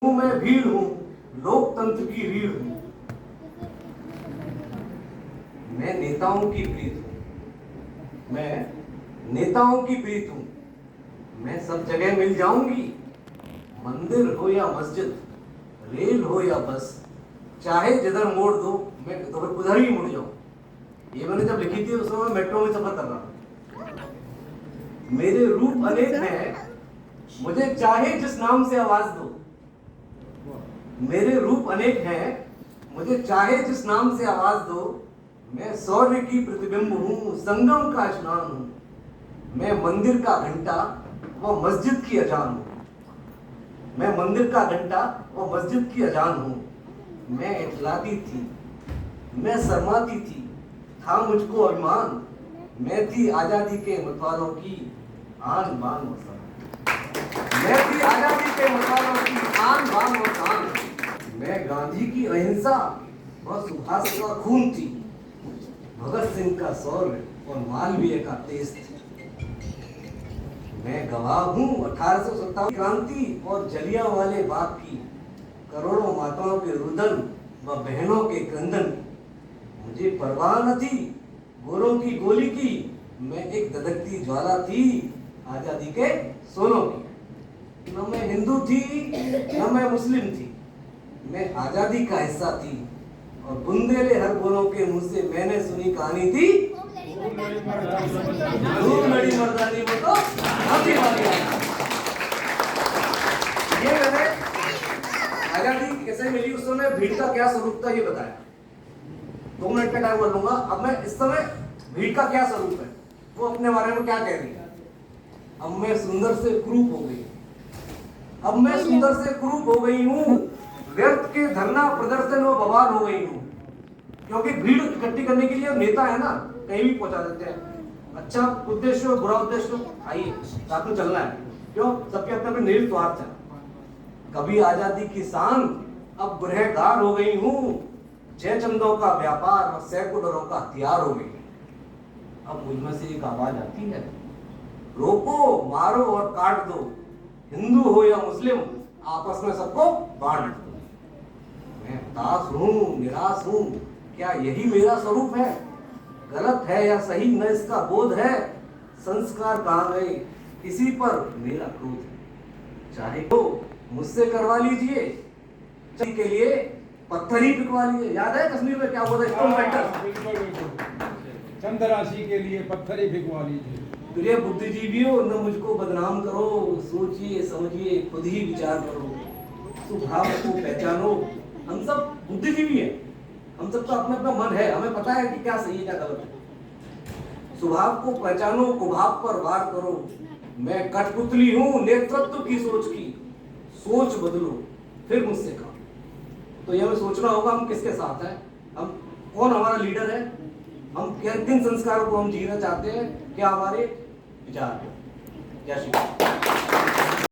मैं भीड़ हूं, लोकतंत्र की रीढ़ हूं। मैं नेताओं की प्रीत हूं, मैं नेताओं की प्रीत हूं। मैं सब जगह मिल जाऊंगी, मंदिर हो या मस्जिद, रेल हो या बस, चाहे जिधर मोड़ दो मैं उधर ही मुड़ जाऊं। ये मैंने जब लिखी थी उस समय मैं मेट्रो में सफर कर रहा था। मेरे रूप अनेक हैं, मुझे चाहे जिस नाम से आवाज दो। मेरे रूप अनेक हैं, मुझे चाहे जिस नाम से आवाज दो। मैं सूर्य की प्रतिबिंब हूं, संगम का स्नान हूं। मैं मंदिर का घंटा व मस्जिद की अजान हूं। मैं मंदिर का घंटा व मस्जिद की अजान हूं। मैं इतलाती थी, मैं शर्माती थी, था मुझको अभिमान। मैं थी आजादी के मतवालों की आन बान व शान। मैं थी आजादी के मतवालों की आन बान व शान। मैं गांधी की अहिंसा व सुभाष का खून थी, भगत सिंह का शौर्य और मालवीय का तेज थी। मैं गवाह हूं 1857 क्रांति और जलियांवाले बाग की, करोड़ों माताओं के रुदन व बहनों के क्रंदन। मुझे परवाह न थी गोरों की गोली की, मैं एक धधकती ज्वाला थी आजादी के सोलों की। न मैं हिंदू थी न मैं मुस्लिम थी, मैं आजादी का हिस्सा थी। और बुंदेले हर गोरों के मुंह से मैंने सुनी कहानी थी, धूम लड़ी मर्दानी में तो हाथी वाली। ये मैंने आजादी कैसे मिली, उस समय भीड़ का क्या स्वरूप था ये बताया। 2 मिनट का टाइम कर लूंगा। अब मैं इस समय भीड़ का क्या स्वरूप है, वो अपने बारे में क्या कह रही है। अब मैं सुंदर से क्रूप हो गई, अब मैं सुंदर से क्रूप हो गई हूँ। व्यर्थ के धरना प्रदर्शन व बवाल हो गई हूँ। क्योंकि भीड़ इकट्ठी करने के लिए नेता है ना, कहीं भी पहुंचा देते हैं। अच्छा उद्देश्य हो बुरा उद्देश्य हो, आइए साथ में चलना है। क्यों, सबके अपने अपने निहित स्वार्थ है। कभी आजादी की शान, अब गुनहगार हो गई हूँ। जयचंदों का व्यापार और सेकुलरों का हथियार हो गई। अब मुझ में से एक आवाज आती है, रोको मारो और काट दो, हिंदू हो या मुस्लिम आपस में सबको बांट दो। मैं उदास हूं, निराश हूं, क्या यही मेरा स्वरूप है। गलत है या सही न इसका बोध है। संस्कार कहां गए, इसी पर मेरा क्रोध है। चाहे तो मुझसे करवा लीजिए, के लिए पत्थर ही पिघवा लीजिए। याद है कश्मीर में क्या हुआ था, चंद राशि के लिए पत्थर ही भिगवा लीजिए। प्रिय बुद्धिजीवियों, न मुझको बदनाम करो, सोचिए समझिए खुद ही विचार करो। स्वभाव को पहचानो। हम सब बुद्धिजीवी हैं, हम सबका अपना अपना मन है, हमें पता है कि क्या सही है क्या गलत है। स्वभाव को पहचानो, कुभाव पर वार करो। मैं कठपुतली हूं नेतृत्व की सोच की, सोच बदलो फिर मुझसे कहो। तो ये हमें सोचना होगा हम किसके साथ हैं, हम कौन हमारा लीडर है, हम किन संस्कारों को हम जीना चाहते हैं, क्या हमारे विचार है। जय श्री कृष्ण।